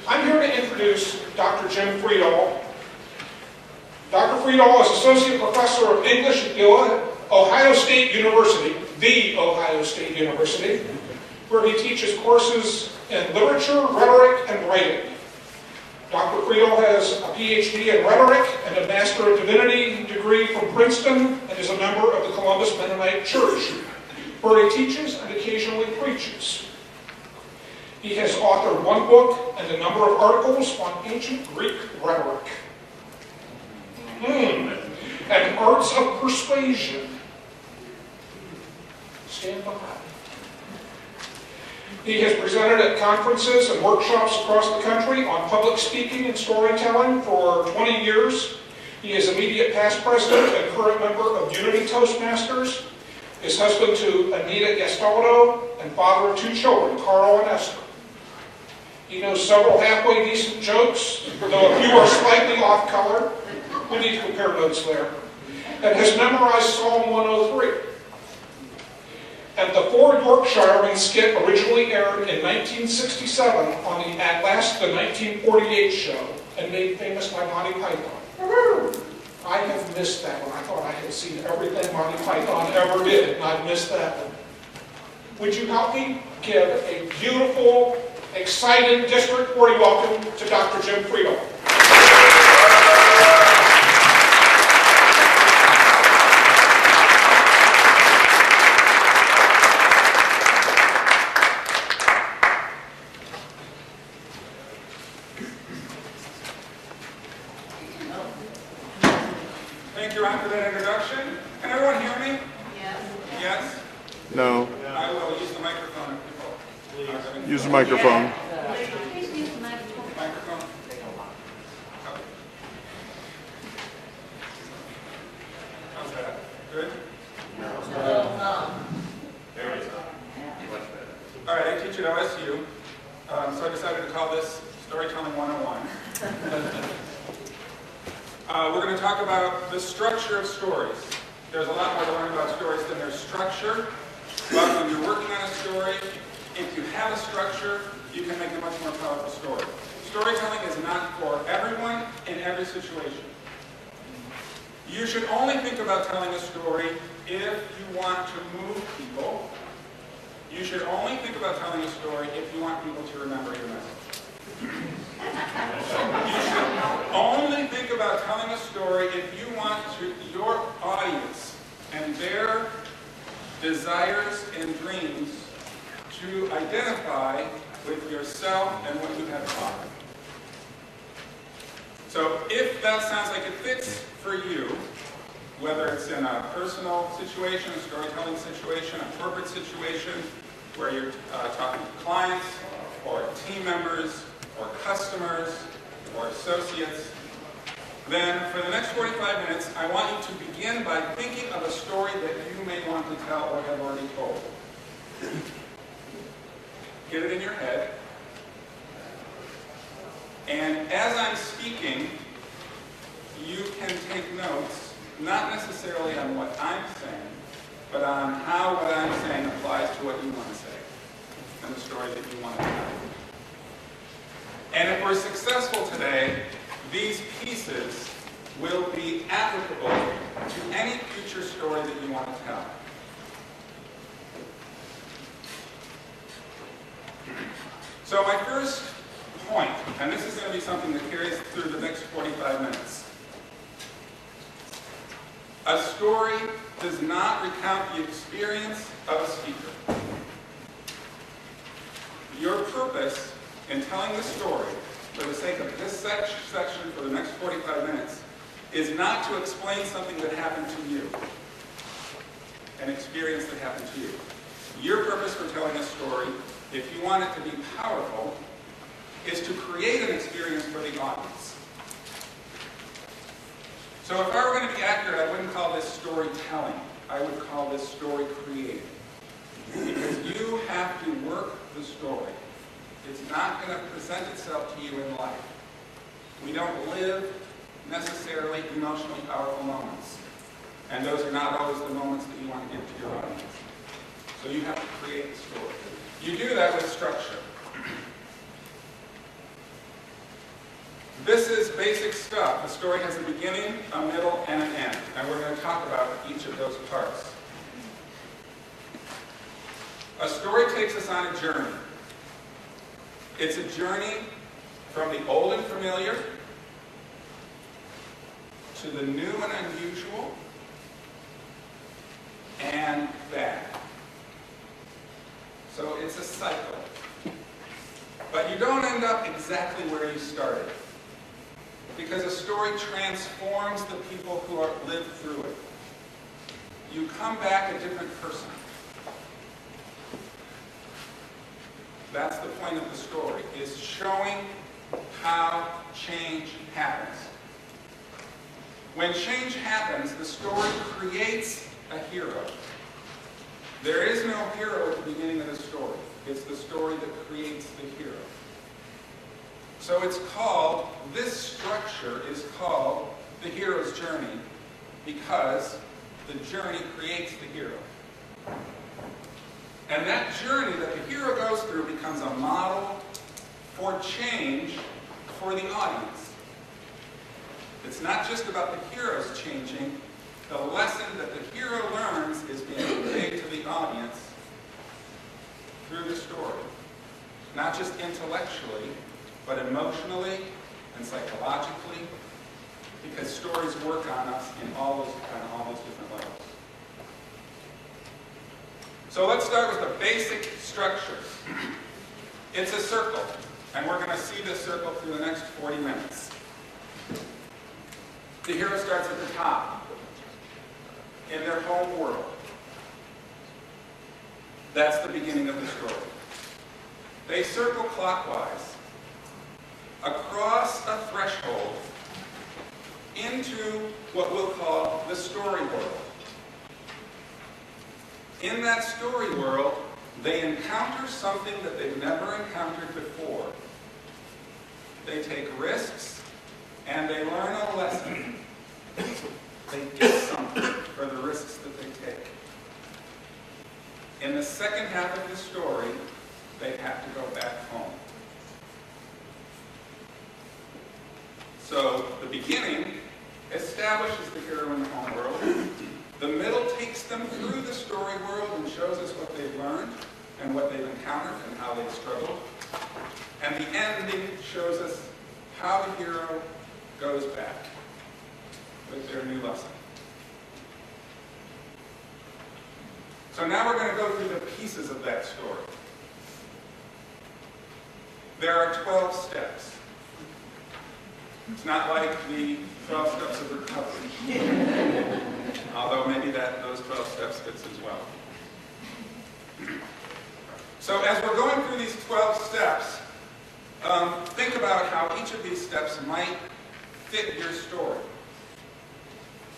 I'm here to introduce Dr. Jim Fredal. Dr. Fredal is Associate Professor of English at Ohio State University, the Ohio State University, where he teaches courses in literature, rhetoric, and writing. Dr. Fredal has a PhD in rhetoric and a Master of Divinity degree from Princeton and is a member of the Columbus Mennonite Church, where he teaches and occasionally preaches. He has authored one book and a number of articles on ancient Greek rhetoric and arts of persuasion. Stand by. He has presented at conferences and workshops across the country on public speaking and storytelling for 20 years. He is immediate past president and current member of Unity Toastmasters, is husband to Anita Gastaldo, and father of 2 children, Carl and Esther. He knows several halfway decent jokes, though a few are slightly off color. We need to compare notes there. And has memorized Psalm 103. And the Four Yorkshiremen skit originally aired in 1967 on the At Last the 1948 show and made famous by Monty Python. I have missed that one. I thought I had seen everything Monty Python ever did, and I've missed that one. Would you help me give a beautiful, excited District 40 welcome to Dr. Jim Fredal? Thank you, Ron, for that introduction. Can everyone hear me? Yes. Yes? No. I will use the microphone. Please. Use the microphone. Please use the microphone. Microphone. How's that? Good? All right, I teach at OSU, so I decided to call this Storytelling 101. We're going to talk about the structure of stories. There's a lot more to learn about stories than their structure, but when you're working on a story, if you have a structure, you can make a much more powerful story. Storytelling is not for everyone in every situation. You should only think about telling a story if you want to move people. You should only think about telling a story if you want people to remember your message. You should only think about telling a story if you want your audience and their desires and dreams to identify with yourself and what you have taught. So if that sounds like it fits for you, whether it's in a personal situation, a storytelling situation, a corporate situation, where you're talking to clients or team members or customers or associates, then for the next 45 minutes, I want you to begin by thinking of a story that you may want to tell or have already told. Get it in your head. And as I'm speaking, you can take notes, not necessarily on what I'm saying, but on how what I'm saying applies to what you want to say and the story that you want to tell. And if we're successful today, these pieces will be applicable to any future story that you want to tell. So my first point, and this is going to be something that carries through the next 45 minutes. A story does not recount the experience of a speaker. Your purpose in telling the story, for the sake of this section for the next 45 minutes, is not to explain something that happened to you, an experience that happened to you. Your purpose for telling a story, if you want it to be powerful, is to create an experience for the audience. So if I were going to be accurate, I wouldn't call this storytelling. I would call this story creating. Because you have to work the story. It's not going to present itself to you in life. We don't live necessarily emotionally powerful moments. And those are not always the moments that you want to give to your audience. So you have to create the story. You do that with structure. This is basic stuff. The story has a beginning, a middle, and an end. And we're going to talk about each of those parts. A story takes us on a journey. It's a journey from the old and familiar to the new and unusual and back. So it's a cycle. But you don't end up exactly where you started, because a story transforms the people who lived through it. You come back a different person. That's the point of the story, is showing how change happens. When change happens, the story creates a hero. There is no hero at the beginning of the story. It's the story that creates the hero. So it's called, this structure is called the hero's journey, because the journey creates the hero. And that journey that the hero goes through becomes a model for change for the audience. It's not just about the heroes changing. The lesson that the hero learns is being conveyed to the audience through the story. Not just intellectually, but emotionally and psychologically, because stories work on us in all those different levels. So let's start with the basic structure. It's a circle, and we're going to see this circle through the next 40 minutes. The hero starts at the top, in their home world. That's the beginning of the story. They circle clockwise, across a threshold, into what we'll call the story world. In that story world, they encounter something that they've never encountered before. They take risks, and they learn a lesson. They get something for the risks that they take. In the second half of the story, they have to go back home. So the beginning establishes the hero in the home world. The middle takes them through the story world and shows us what they've learned and what they've encountered and how they've struggled. And the ending shows us how the hero goes back with their new lesson. So now we're going to go through the pieces of that story. There are 12 steps. It's not like the 12 steps of recovery. Although maybe those 12 steps fits as well. So as we're going through these 12 steps, think about how each of these steps might fit your story.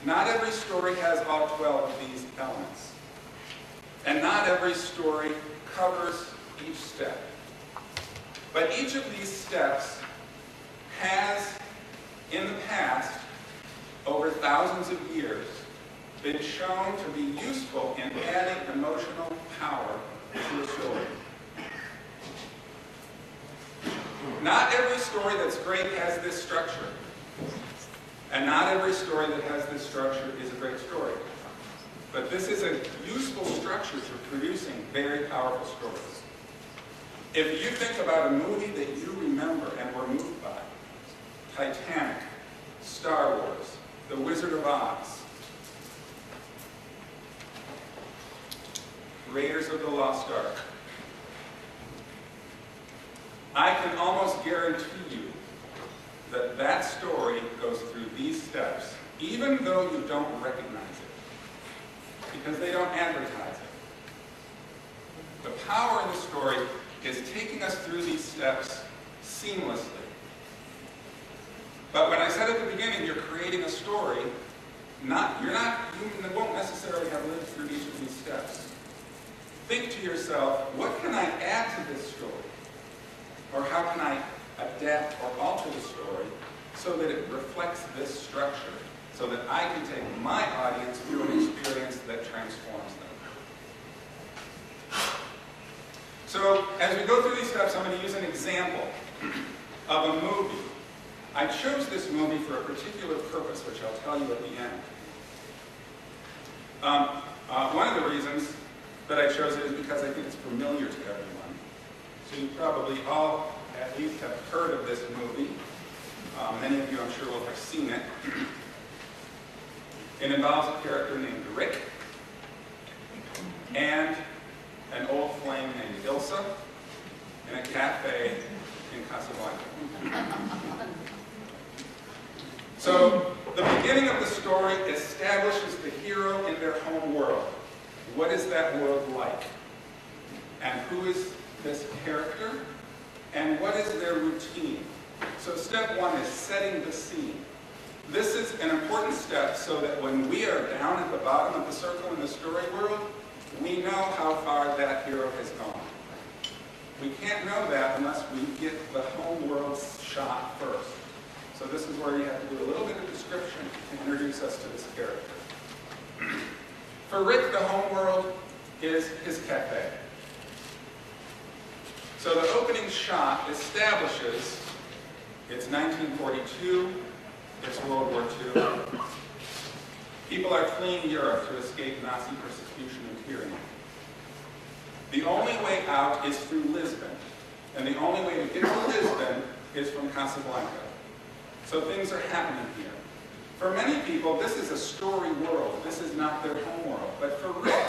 Not every story has all 12 of these elements. And not every story covers each step. But each of these steps has, in the past, over thousands of years, been shown to be useful in adding emotional power to a story. Not every story that's great has this structure. And not every story that has this structure is a great story. But this is a useful structure for producing very powerful stories. If you think about a movie that you remember and were moved by, Titanic, Star Wars, The Wizard of Oz, Raiders of the Lost Ark, I can almost guarantee you that that story goes through these steps, even though you don't recognize it, because they don't advertise it. The power in the story is taking us through these steps seamlessly. But when I said at the beginning, you're creating a story, you won't necessarily have lived through each of these steps. Think to yourself, what can I add to this story? Or how can I adapt or alter the story so that it reflects this structure, so that I can take my audience through an experience that transforms them. So as we go through these steps, I'm going to use an example of a movie I chose this movie for a particular purpose, which I'll tell you at the end. One of the reasons that I chose it is because I think it's familiar to everyone. So you probably all at least have heard of this movie. Many of you, I'm sure, will have seen it. It involves a character named Rick and an old flame named Ilsa in a cafe in Casablanca. So the beginning of the story establishes the hero in their home world. What is that world like? And who is this character? And what is their routine? So step one is setting the scene. This is an important step so that when we are down at the bottom of the circle in the story world, we know how far that hero has gone. We can't know that unless we get the home world shot first. So this is where you have to do a little bit of description to introduce us to this character. For Rick, the home world is his cafe. So the opening shot establishes it's 1942, it's World War II. People are fleeing Europe to escape Nazi persecution and tyranny. The only way out is through Lisbon, and the only way to get to Lisbon is from Casablanca. So things are happening here. For many people, this is a story world. This is not their home world. But for Rick,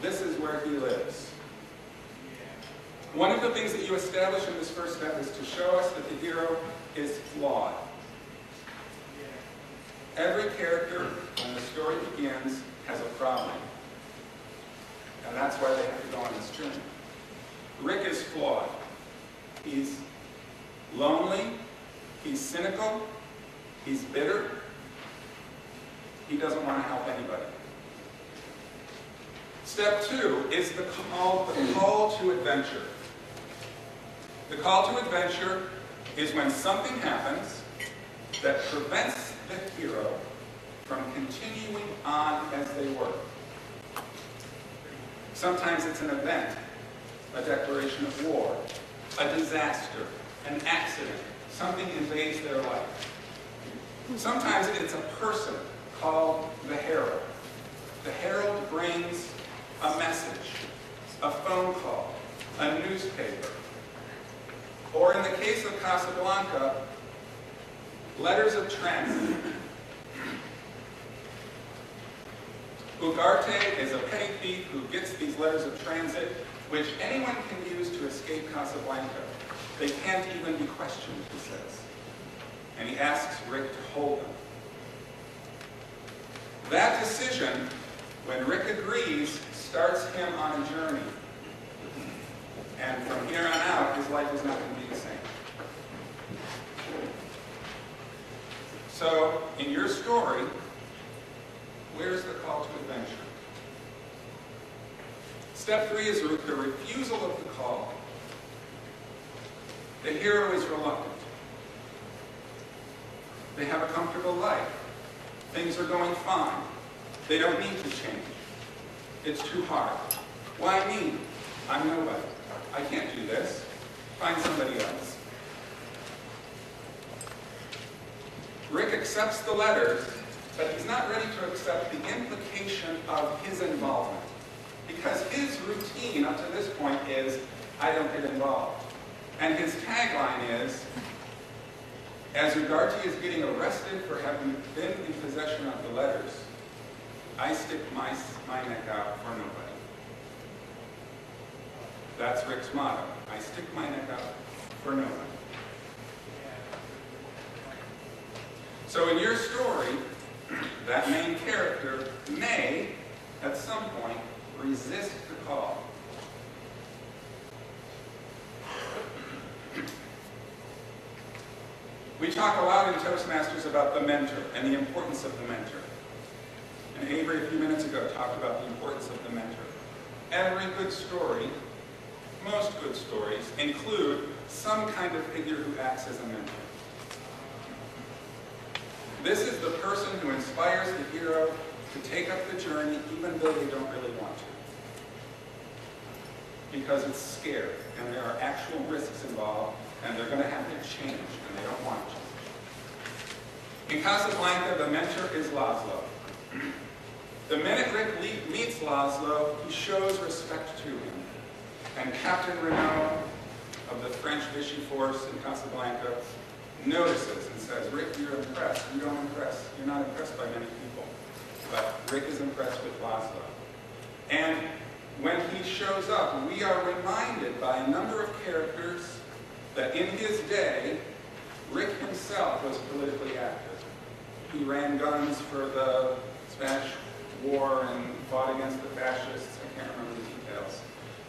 this is where he lives. One of the things that you establish in this first step is to show us that the hero is flawed. Every character, when the story begins, has a problem. And that's why they have to go on this journey. Rick is flawed. He's lonely. He's cynical. He's bitter. He doesn't want to help anybody. Step two is the call to adventure. The call to adventure is when something happens that prevents the hero from continuing on as they were. Sometimes it's an event, a declaration of war, a disaster, an accident, something invades their life. Sometimes it's a person called the herald. The herald brings a message, a phone call, a newspaper, or in the case of Casablanca, letters of transit. Ugarte is a petty thief who gets these letters of transit, which anyone can use to escape Casablanca. They can't even be questioned, he says. And he asks Rick to hold them. That decision, when Rick agrees, starts him on a journey. And from here on out, his life is not going to be the same. So, in your story, where's the call to adventure? Step three is the refusal of the call. The hero is reluctant. They have a comfortable life. Things are going fine. They don't need to change. It's too hard. Why me? I'm nobody. I can't do this. Find somebody else. Rick accepts the letters, but he's not ready to accept the implication of his involvement. Because his routine up to this point is, I don't get involved. And his tagline is, as Ugarte is getting arrested for having been in possession of the letters, I stick my neck out for nobody. That's Rick's motto. I stick my neck out for nobody. So in your story, that main character may, at some point, resist the call. We talk a lot in Toastmasters about the mentor and the importance of the mentor. And Avery, a few minutes ago, talked about the importance of the mentor. Every good story, most good stories, include some kind of figure who acts as a mentor. This is the person who inspires the hero to take up the journey even though they don't really want to. Because it's scary, and there are actual risks involved, and they're going to have to change, and they don't want to change. In Casablanca, the mentor is Laszlo. The minute Rick meets Laszlo, he shows respect to him. And Captain Renault of the French Vichy force in Casablanca notices and says, Rick, you're impressed. You don't impress. You're not impressed by many people. But Rick is impressed with Laszlo. And when he shows up, we are reminded by a number of characters that in his day, Rick himself was politically active. He ran guns for the Spanish War and fought against the fascists. I can't remember the details.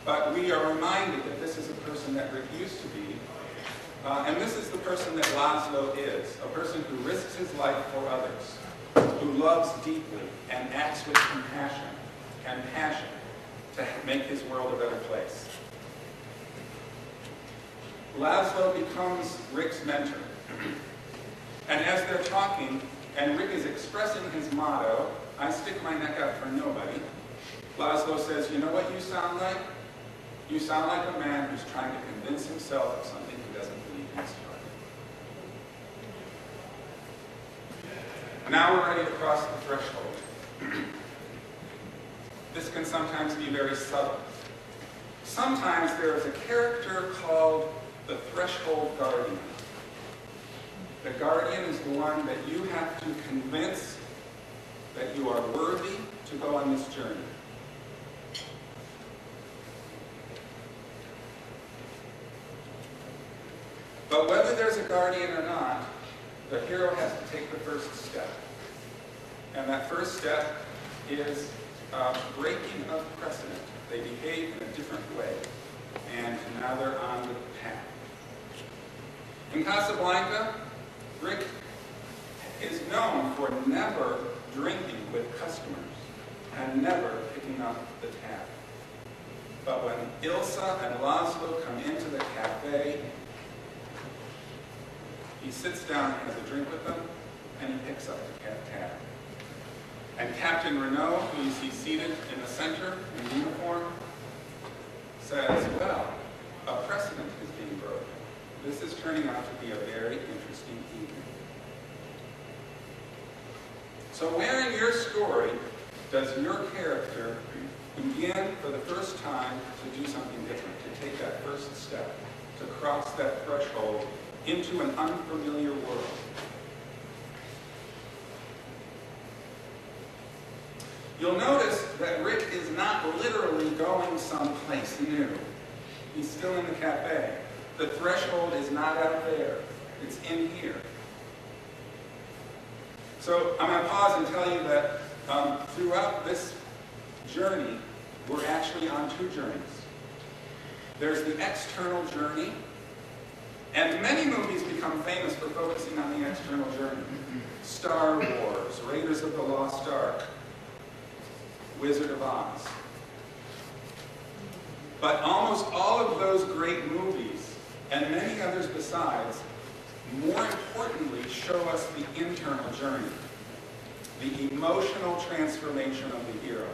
But we are reminded that this is a person that Rick used to be. And this is the person that Laszlo is, a person who risks his life for others, who loves deeply and acts with compassion and passion to make his world a better place. Laszlo becomes Rick's mentor. And as they're talking, and Rick is expressing his motto, I stick my neck out for nobody, Laszlo says, you know what you sound like? You sound like a man who's trying to convince himself of something he doesn't believe in his heart. Now we're ready to cross the threshold. This can sometimes be very subtle. Sometimes there is a character called the threshold guardian. The guardian is the one that you have to convince that you are worthy to go on this journey. But whether there's a guardian or not, the hero has to take the first step. And that first step is breaking of precedent. They behave in a different way. And now they're on the path. In Casablanca, Rick is known for never drinking with customers and never picking up the tab. But when Ilsa and Laszlo come into the cafe, he sits down and has a drink with them, and he picks up the tab. And Captain Renault, who you see seated in the center in uniform, says, well, a precedent is being broken. This is turning out to be a very interesting evening. So where in your story does your character begin for the first time to do something different, to take that first step, to cross that threshold into an unfamiliar world? You'll notice that Rick is not literally going someplace new. He's still in the cafe. The threshold is not out there. It's in here. So I'm going to pause and tell you that throughout this journey, we're actually on two journeys. There's the external journey, and many movies become famous for focusing on the external journey. Star Wars, Raiders of the Lost Ark, Wizard of Oz. But almost all of those great movies, and many others besides, more importantly, show us the internal journey, the emotional transformation of the hero.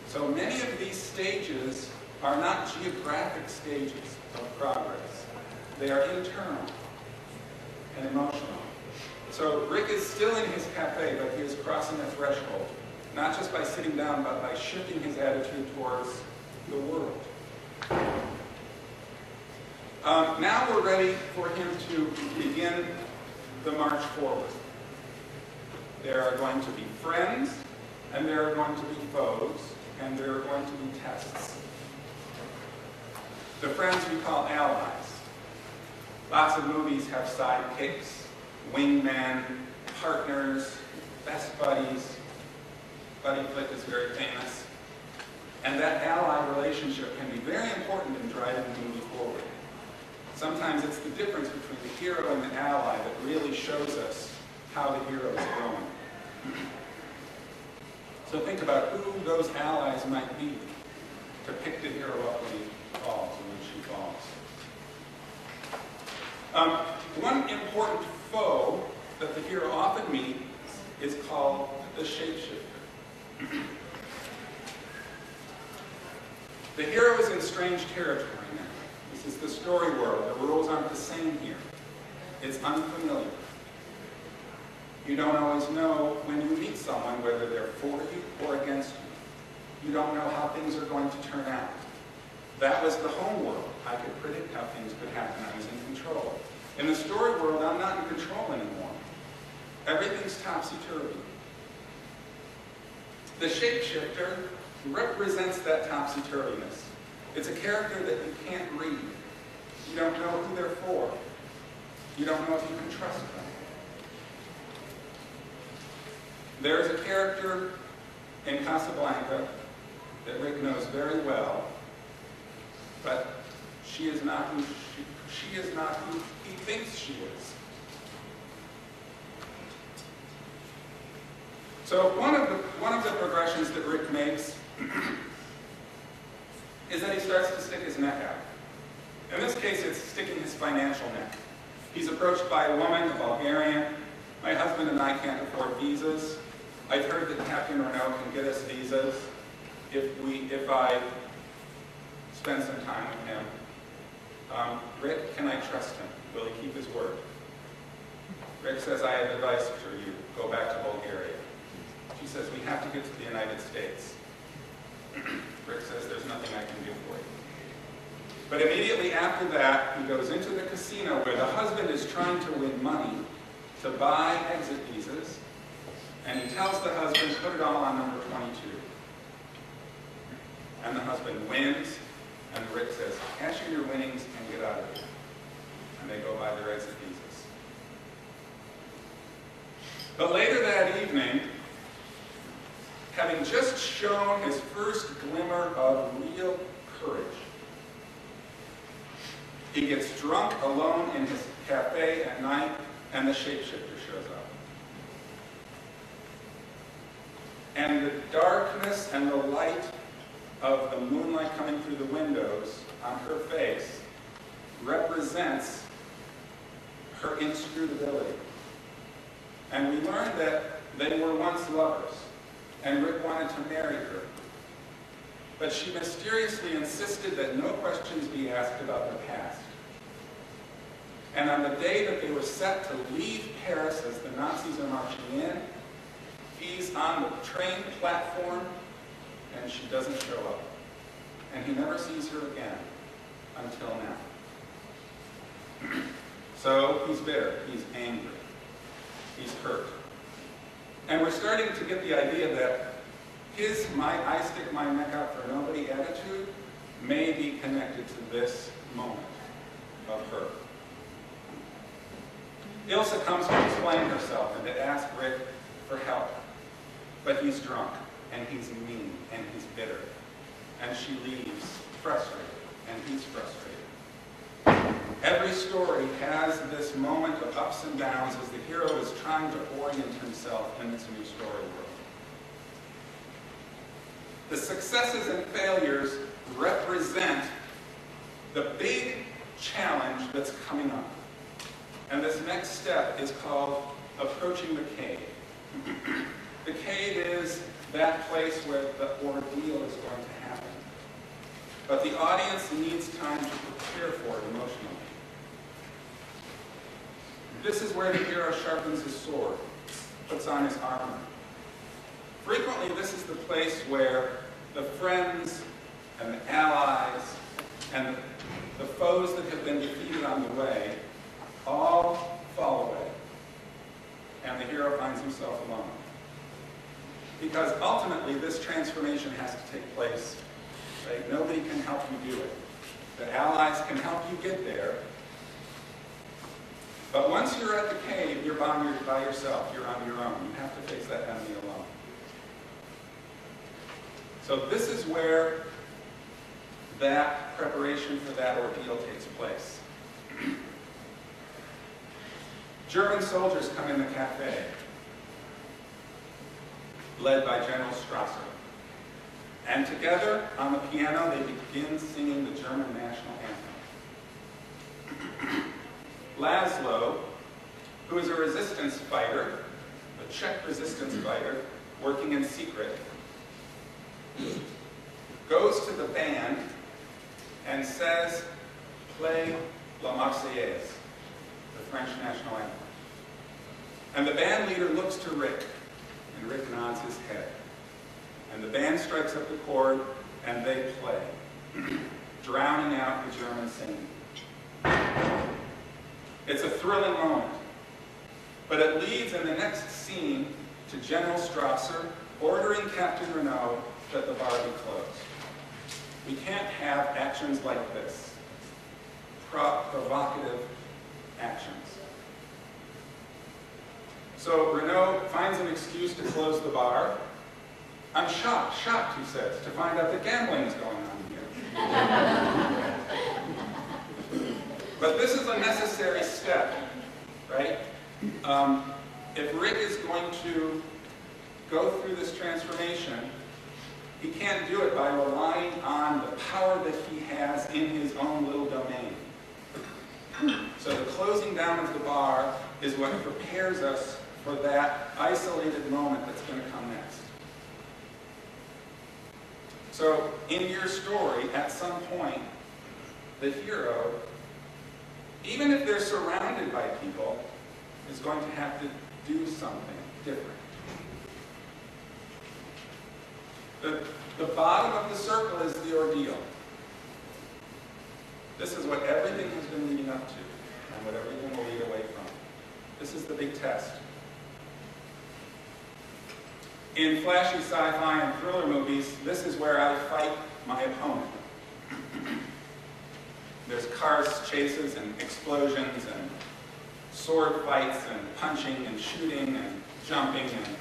So many of these stages are not geographic stages of progress. They are internal and emotional. So Rick is still in his cafe, but he is crossing a threshold, not just by sitting down, but by shifting his attitude towards the world. Now we're ready for him to begin the march forward. There are going to be friends, and there are going to be foes, and there are going to be tests. The friends we call allies. Lots of movies have sidekicks, wingmen, partners, best buddies. Buddy flick is very famous. And that ally relationship can be very important in driving the movie forward. Sometimes it's the difference between the hero and the ally that really shows us how the hero is growing. So think about who those allies might be to pick the hero up when he falls or when she falls. One important foe that the hero often meets is called the shapeshifter. The hero is in strange territory now. This is the story world. The rules aren't the same here. It's unfamiliar. You don't always know when you meet someone whether they're for you or against you. You don't know how things are going to turn out. That was the home world. I could predict how things could happen. I was in control. In the story world, I'm not in control anymore. Everything's topsy-turvy. The shapeshifter represents that topsy-turviness. It's a character that you can't read. You don't know who they're for. You don't know if you can trust them. There's a character in Casablanca that Rick knows very well, but she is not who he thinks she is. So one of the progressions that Rick makes is that he starts to stick his neck out. In this case, it's sticking his financial neck. He's approached by a woman, a Bulgarian. My husband and I can't afford visas. I've heard that Captain Renault can get us visas if I spend some time with him. Rick, can I trust him? Will he keep his word? Rick says, I have advice for you. Go back to Bulgaria. She says, we have to get to the United States. Rick says, there's nothing I can do for you. But immediately after that, he goes into the casino where the husband is trying to win money to buy exit visas, and he tells the husband, put it all on number 22. And the husband wins, and Rick says, cash in your winnings and get out of here. And they go buy their exit visas. But later that evening, having just shown his first glimmer of real courage, he gets drunk alone in his cafe at night, and the shapeshifter shows up. And the darkness and the light of the moonlight coming through the windows on her face represents her inscrutability. And we learned that they were once lovers, and Rick wanted to marry her. But she mysteriously insisted that no questions be asked about the past. And on the day that they were set to leave Paris as the Nazis are marching in, he's on the train platform, and she doesn't show up. And he never sees her again until now. So he's bitter, he's angry, he's hurt. And we're starting to get the idea that his I stick my neck out for nobody attitude may be connected to this moment of her. Ilsa comes to explain herself and to ask Rick for help. But he's drunk, and he's mean, and he's bitter. And she leaves frustrated, and he's frustrated. Every story has this moment of ups and downs as the hero is trying to orient himself in this new story world. The successes and failures represent the big challenge that's coming up. And this next step is called approaching the cave. The cave is that place where the ordeal is going to happen. But the audience needs time to prepare for it emotionally. This is where the hero sharpens his sword, puts on his armor. Frequently, this is the place where the friends and the allies and the foes that have been defeated on the way all fall away, and the hero finds himself alone. Because ultimately, this transformation has to take place. Right? Nobody can help you do it. The allies can help you get there. But once you're at the cave, you're by yourself. You're on your own. You have to face that enemy alone. So this is where that preparation for that ordeal takes place. German soldiers come in the cafe, led by General Strasser. And together, on the piano, they begin singing the German national anthem. Laszlo, who is a resistance fighter, a Czech resistance fighter, working in secret, goes to the band and says, play La Marseillaise, the French national anthem. And the band leader looks to Rick, and Rick nods his head. And the band strikes up the chord, and they play, drowning out the German singing. It's a thrilling moment, but it leads in the next scene to General Strasser ordering Captain Renault that the bar be closed. We can't have actions like this, provocative actions. So Renault finds an excuse to close the bar. I'm shocked, he says, to find out that gambling is going on here. But this is a necessary step, right? If Rick is going to go through this transformation, he can't do it by relying on the power that he has in his own little domain. So the closing down of the bar is what prepares us for that isolated moment that's going to come next. So in your story, at some point, the hero, even if they're surrounded by people, is going to have to do something different. The bottom of the circle is the ordeal. This is what everything has been leading up to, and what everything will lead away from. This is the big test. In flashy sci-fi and thriller movies, this is where I fight my opponent. There's cars chases and explosions and sword fights and punching and shooting and jumping and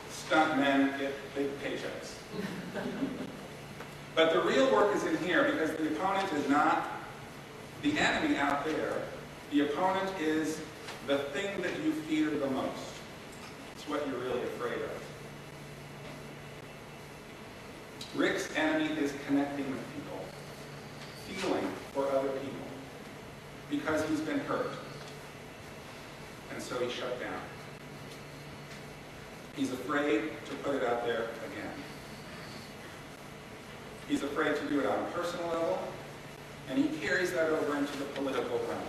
stuntmen get big paychecks. But the real work is in here because the opponent is not the enemy out there. The opponent is the thing that you fear the most. It's what you're really afraid of. Rick's enemy is connecting with people, feeling for other people, because he's been hurt. And so he's shut down. He's afraid to put it out there again. He's afraid to do it on a personal level, and he carries that over into the political realm.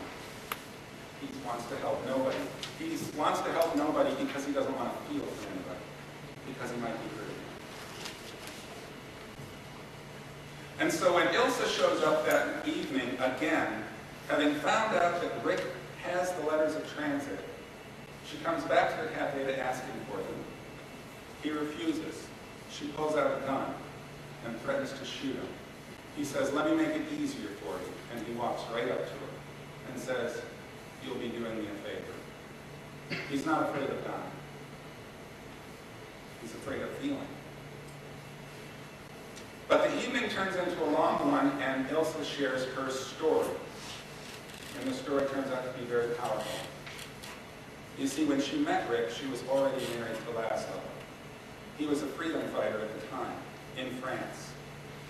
He wants to help nobody. He wants to help nobody because he doesn't want to feel for anybody, because he might be hurt. And so when Ilsa shows up that evening again, having found out that Rick has the letters of transit, she comes back to the cafe to ask him for them. He refuses. She pulls out a gun and threatens to shoot him. He says, "Let me make it easier for you." And he walks right up to her and says, "You'll be doing me a favor." He's not afraid of dying. He's afraid of feeling. But the evening turns into a long one, and Ilsa shares her story. And the story turns out to be very powerful. You see, when she met Rick, she was already married to Laszlo. He was a freedom fighter at the time, in France.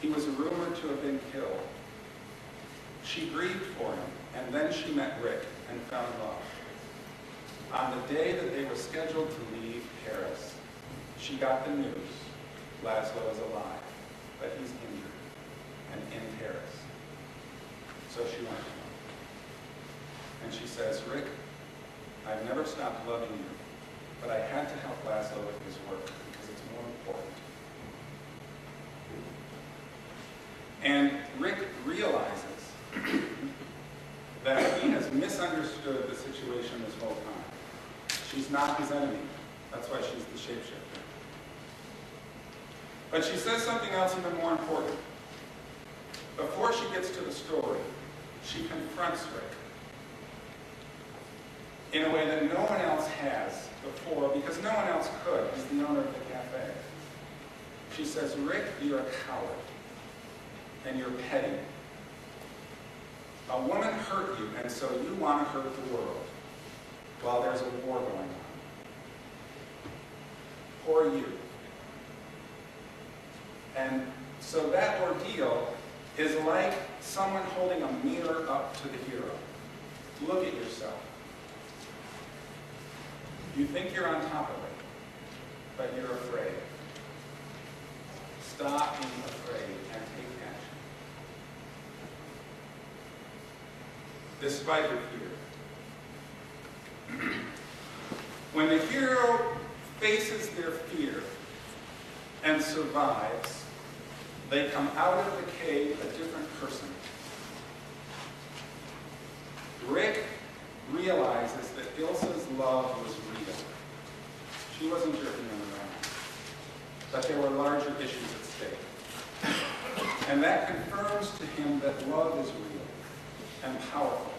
He was rumored to have been killed. She grieved for him, and then she met Rick and fell in love. On the day that they were scheduled to leave Paris, she got the news: Laszlo is alive, but he's injured and in Paris. So she went to him. And she says, "Rick, I've never stopped loving you, but I had to help Laszlo with his work because it's more important." And Rick realizes that he has misunderstood the situation this whole time. She's not his enemy. That's why she's the shapeshifter. But she says something else even more important. Before she gets to the story, she confronts Rick in a way that no one else has before, because no one else could. He's the owner of the cafe. She says, "Rick, you're a coward, and you're petty. A woman hurt you, and so you want to hurt the world while there's a war going on. Poor you." And so that ordeal is like someone holding a mirror up to the hero. Look at yourself. You think you're on top of it, but you're afraid. Stop being afraid and take action. Despite your fear. When the hero faces their fear and survives, they come out of the cave a different person. Rick realizes that Ilsa's love was real. She wasn't jerking him around, but there were larger issues at stake. And that confirms to him that love is real and powerful.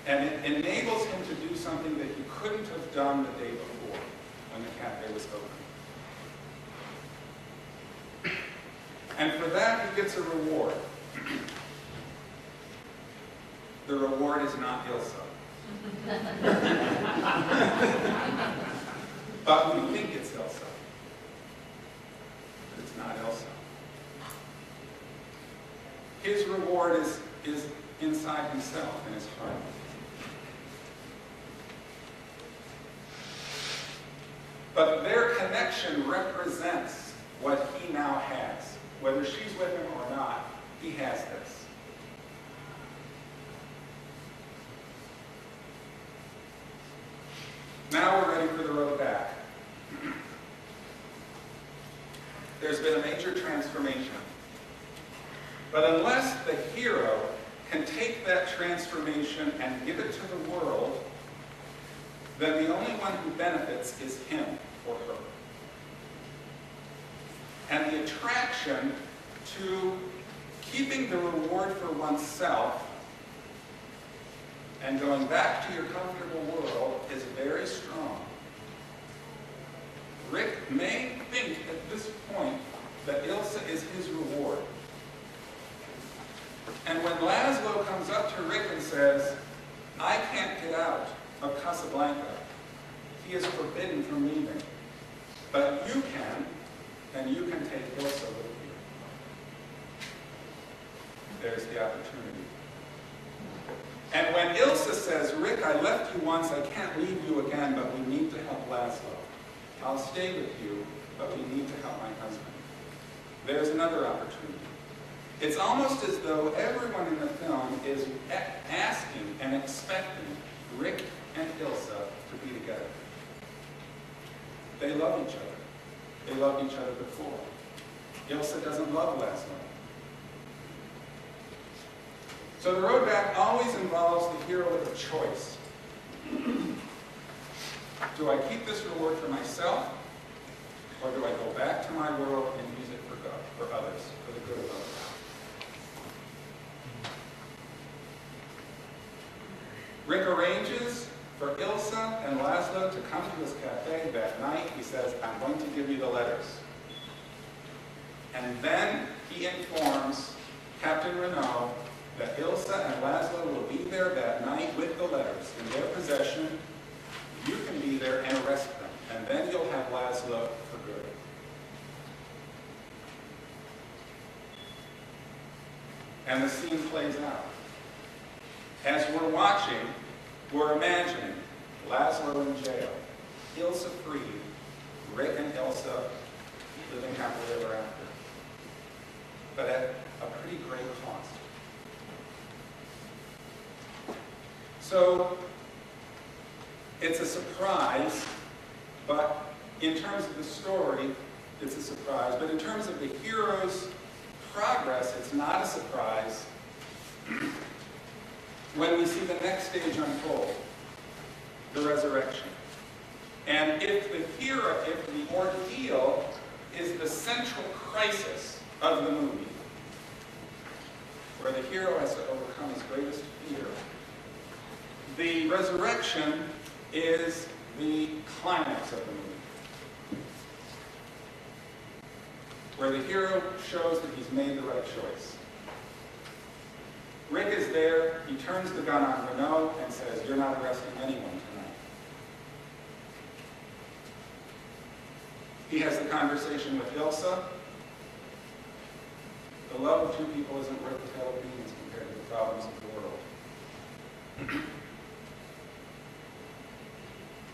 And it enables him to do something that he couldn't have done the day before when the cafe was open. And for that, he gets a reward. The reward is not Ilsa. But we think it's Ilsa. But it's not Ilsa. His reward is inside himself, in his heart. But their connection represents what he now has. Whether she's with him or not, he has this. Now we're ready for the road back. There's been a major transformation. But unless the hero can take that transformation and give it to the world, then the only one who benefits is him or her. And the attraction to keeping the reward for oneself and going back to your comfortable world is very strong. Rick may think at this point that Ilsa is his reward. And when Laszlo comes up to Rick and says, I can't get out of Casablanca, he is forbidden from leaving. But you can, and you can take Ilsa with you. There's the opportunity. And when Ilsa says, Rick, I left you once, I can't leave you again, but we need to help Laszlo. I'll stay with you, but we need to help my husband. There's another opportunity. It's almost as though everyone in the film is asking and expecting Rick and Ilsa to be together. They love each other. They loved each other before. Ilsa doesn't love Laszlo. So the road back always involves the hero with a choice. Do I keep this reward for myself, or do I go back to my world and use it for God, for others, for the good of others? Rick arranges for Ilsa and Laszlo to come to his cafe that night. He says, I'm going to give you the letters. And then he informs Captain Renault that Ilsa and Laszlo will be there that night with the letters in their possession. You can be there and arrest them, and then you'll have Laszlo for good. And the scene plays out. As we're watching, we're imagining Laszlo in jail, Ilsa freed, Rick and Ilsa living happily ever after, but at a pretty great cost. So, it's a surprise, but in terms of the story, it's a surprise. But in terms of the hero's progress, it's not a surprise when we see the next stage unfold, the resurrection. And if the ordeal is the central crisis of the movie, where the hero has to overcome his greatest fear, the resurrection is the climax of the movie, where the hero shows that he's made the right choice. Rick is there, he turns the gun on Renault and says, you're not arresting anyone tonight. He has the conversation with Ilsa. The love of two people isn't worth a tail of beans compared to the problems of the world.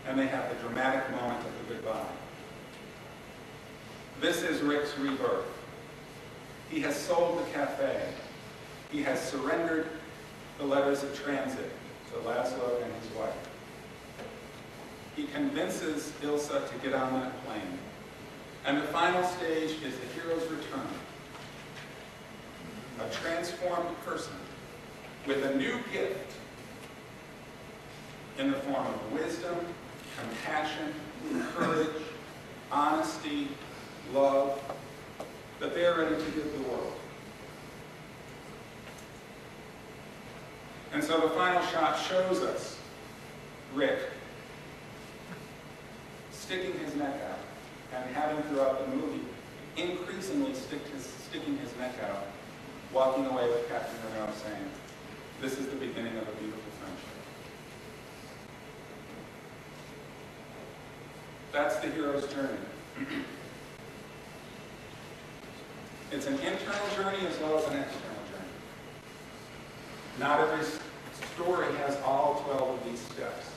And they have the dramatic moment of the goodbye. This is Rick's rebirth. He has sold the cafe. He has surrendered the letters of transit to Laszlo and his wife. he convinces Ilsa to get on that plane. And the final stage is the hero's return. A transformed person with a new gift in the form of wisdom, compassion, courage, honesty, love, that they are ready to give the world. And so the final shot shows us Rick sticking his neck out and having throughout the movie increasingly sticking his neck out, walking away with Captain Renault saying, "This is the beginning of a beautiful friendship." That's the hero's journey. It's an internal journey as well as an external journey. Not every story has all 12 of these steps.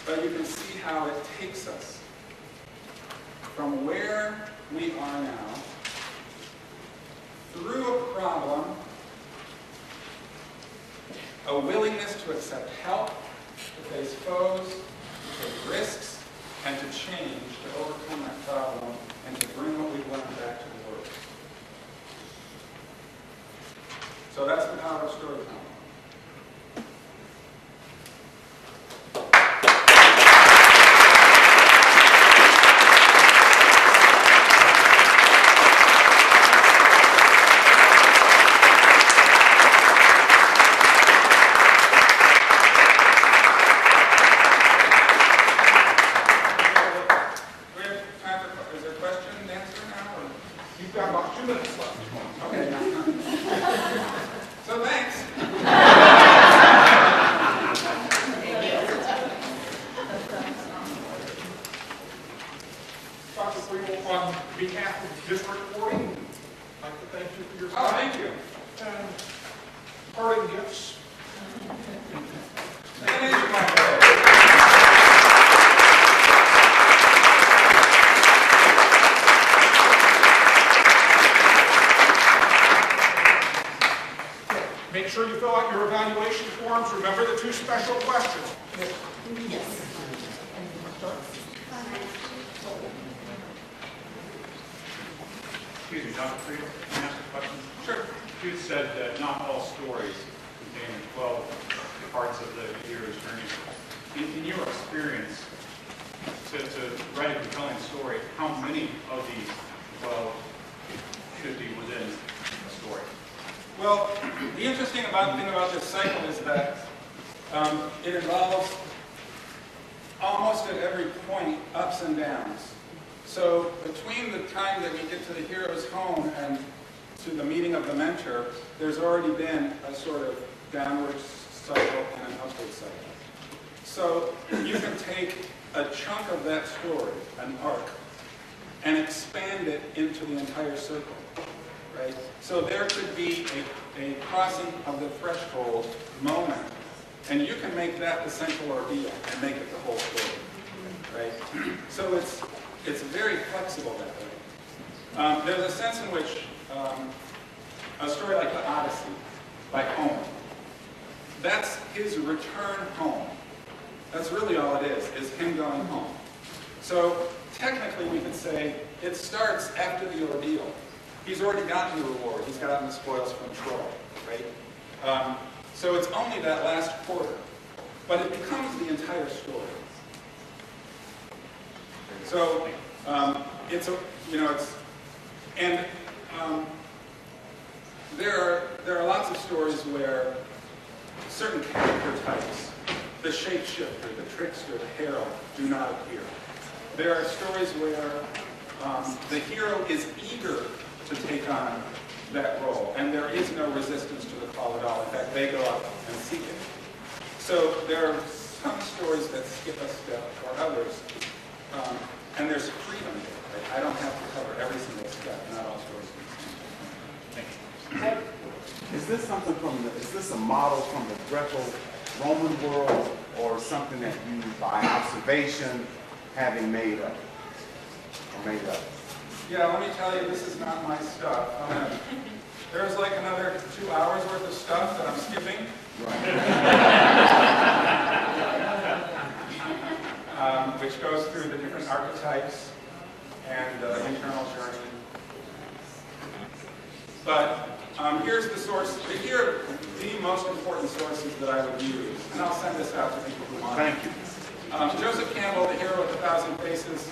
But you can see how it takes us from where we are now, through a problem, a willingness to accept help, to face foes, to take risks, and to change, to overcome that problem, and to bring what we've learned back to the world. So that's the power of storytelling. Make sure you fill out your evaluation forms. Remember the 2 special questions. Yes. Excuse me, Dr. Fredal, can I ask a question? Sure. You said that not all stories contain 12 parts of the hero's journey. In your experience, to write a compelling story, how many of these 12 should be within a story? Well, the interesting thing about this cycle is that it involves almost at every point ups and downs. So between the time that we get to the hero's home and to the meeting of the mentor, there's already been a sort of downward cycle and an upward cycle. So you can take a chunk of that story, an arc, and expand it into the entire circle. Right? So there could be a crossing of the threshold moment, and you can make that the central ordeal and make it the whole story. Right? So it's very flexible that way. There's a sense in which a story like the Odyssey, by Homer, that's his return home. That's really all it is him going home. So technically we could say it starts after the ordeal. He's already gotten the reward. He's gotten the spoils from Troy, right? So it's only that last quarter, but it becomes the entire story. So there are lots of stories where certain character types, the shapeshifter, the trickster, the herald, do not appear. There are stories where the hero is eager to take on that role, and there is no resistance to the call at all. In fact, they go out and seek it. So there are some stories that skip a step, or others, and there's freedom there. Right? I don't have to cover every single step. Not all stories are the same. Thank you. Is this a model from the Greco-Roman world, or something that you, by observation, having made up? Yeah, let me tell you, this is not my stuff. There's like another 2 hours worth of stuff that I'm skipping. Right. which goes through the different archetypes and internal journey. But here's the source. Here are the most important sources that I would use, and I'll send this out to people who want it. Thank you. Joseph Campbell, the hero of 1,000 Faces,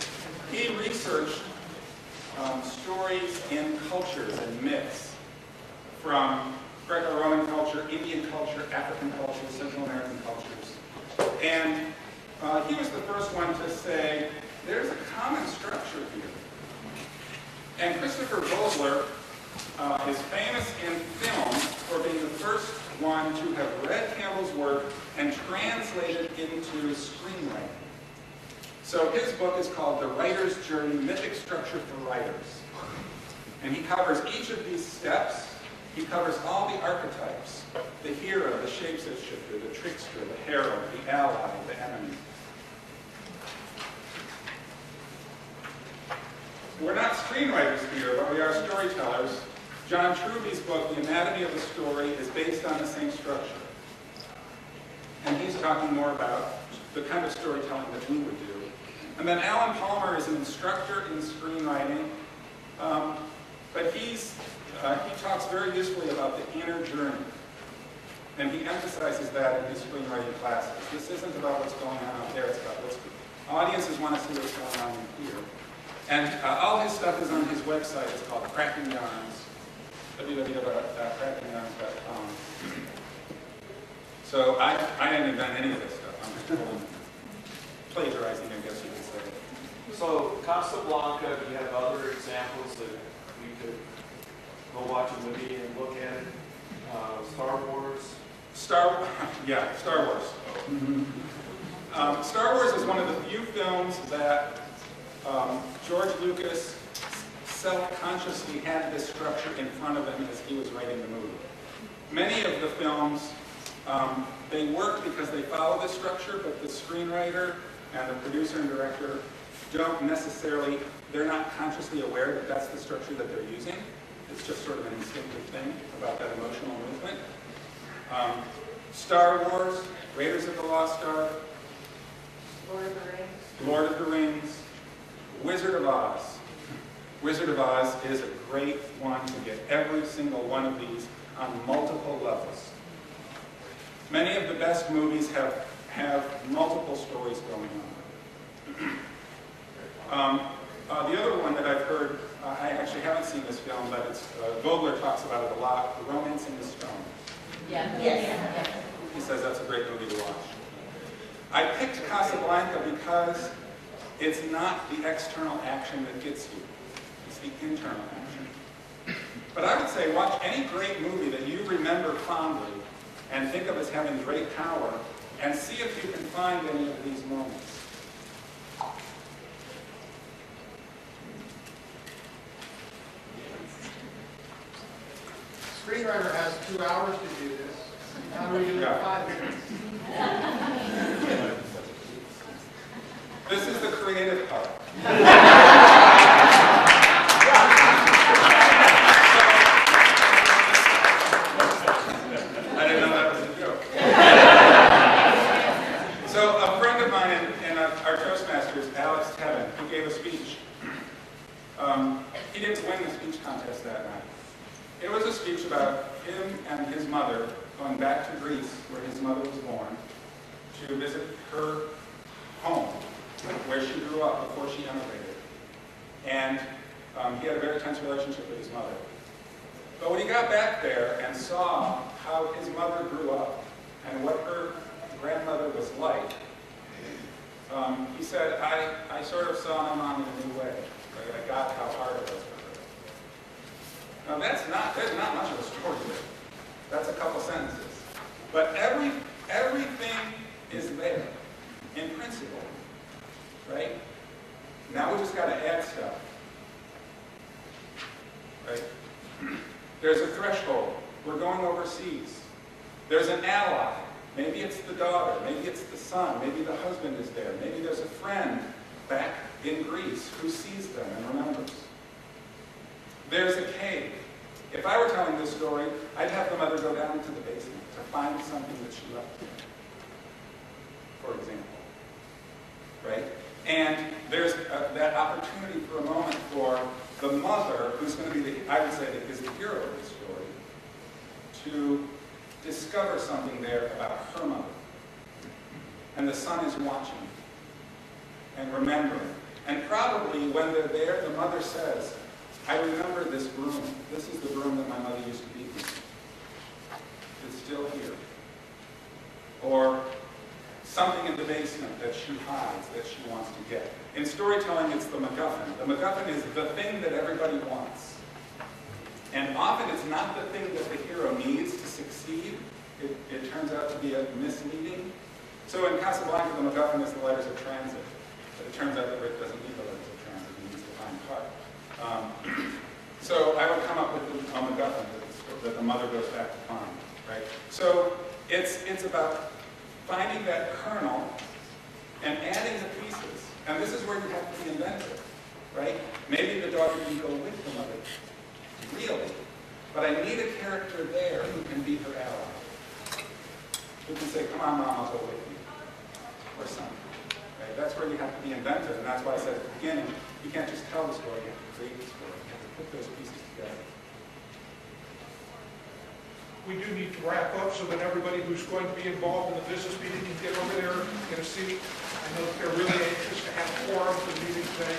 he researched stories in cultures and myths from Greco-Roman culture, Indian culture, African culture, Central American cultures. And he was the first one to say, there's a common structure here. And Christopher Vogler is famous in film for being the first one to have read Campbell's work and translated into screenwriting. So his book is called The Writer's Journey, Mythic Structure for Writers. And he covers each of these steps. He covers all the archetypes, the hero, the shapeshifter, the trickster, the hero, the ally, the enemy. We're not screenwriters here, but we are storytellers. John Truby's book, The Anatomy of a Story, is based on the same structure. And he's talking more about the kind of storytelling that we would do. And then Alan Palmer is an instructor in screenwriting, but he talks very usefully about the inner journey. And he emphasizes that in his screenwriting classes. This isn't about what's going on out there, it's about what's audiences want to see what's going on in here. And all his stuff is on his website. It's called Cracking Yarns, www.crackingyarns.com. So I didn't invent any of this stuff. I'm just plagiarizing, I guess you could say. So Casablanca, do you have other examples that we could go watch a movie and look at it? Star Wars? Star Wars. Star Wars is one of the few films that George Lucas self-consciously had this structure in front of him as he was writing the movie. Many of the films, they work because they follow this structure, but the screenwriter and the producer and director don't necessarily, they're not consciously aware that that's the structure that they're using. It's just sort of an instinctive thing about that emotional movement. Star Wars, Raiders of the Lost Ark, Lord of the Rings, Wizard of Oz. Wizard of Oz is a great one to get every single one of these on multiple levels. Many of the best movies have multiple stories going on. The other one that I've heard, I actually haven't seen this film, but it's Vogler talks about it a lot, The Romancing the Stone. Yeah. Yes. He says that's a great movie to watch. I picked Casablanca because it's not the external action that gets you. It's the internal action. But I would say watch any great movie that you remember fondly and think of as having great power, and see if you can find any of these moments. Screenwriter has 2 hours to do this. How do we do it in 5 minutes? This is the creative part. I didn't know that was a joke. So a friend of mine in our Toastmasters, Alex Tevin, who gave a speech, he didn't win the speech contest that night. It was a speech about him and his mother going back to Greece, where his mother was born, to visit her home, where she grew up before she emigrated. And he had a very tense relationship with his mother. But when he got back there and saw how his mother grew up and what her grandmother was like, he said, I sort of saw my mom in a new way. Right? I got how hard it was for her. Now there's not much of a story there. That's a couple sentences. But everything is there, in principle. Right? Now we just got to add stuff. Right? There's a threshold. We're going overseas. There's an ally. Maybe it's the daughter. Maybe it's the son. Maybe the husband is there. Maybe there's a friend back in Greece who sees them and remembers. There's a cave. If I were telling this story, I'd have the mother go down to the basement to find something that she left there, for example. Right? And there's that opportunity for a moment for the mother, who's going to be, I would say, is the hero of the story, to discover something there about her mother. And the son is watching and remembering. And probably when they're there, the mother says, I remember this broom. This is the broom that my mother used to beat me. It's still here. Or something in the basement that she hides, that she wants to get. In storytelling, it's the MacGuffin. The MacGuffin is the thing that everybody wants. And often it's not the thing that the hero needs to succeed. It turns out to be a misleading. So in Casablanca, the MacGuffin is the letters of transit. But it turns out that Rick doesn't need the letters of transit. He needs to find Clark. So I would come up with a MacGuffin that the mother goes back to find. Right? So it's about finding that kernel and adding the pieces. And this is where you have to be inventive, right? Maybe the daughter can go with the mother, really. But I need a character there who can be her ally. Who can say, come on, Mom, I'll go with you. Or something. Right? That's where you have to be inventive. And that's why I said at the beginning, you can't just tell the story, you have to create the story. You have to put those pieces together. We do need to wrap up so that everybody who's going to be involved in the business meeting can get over there and get a seat. I know that they're really anxious to have a quorum for the meeting today.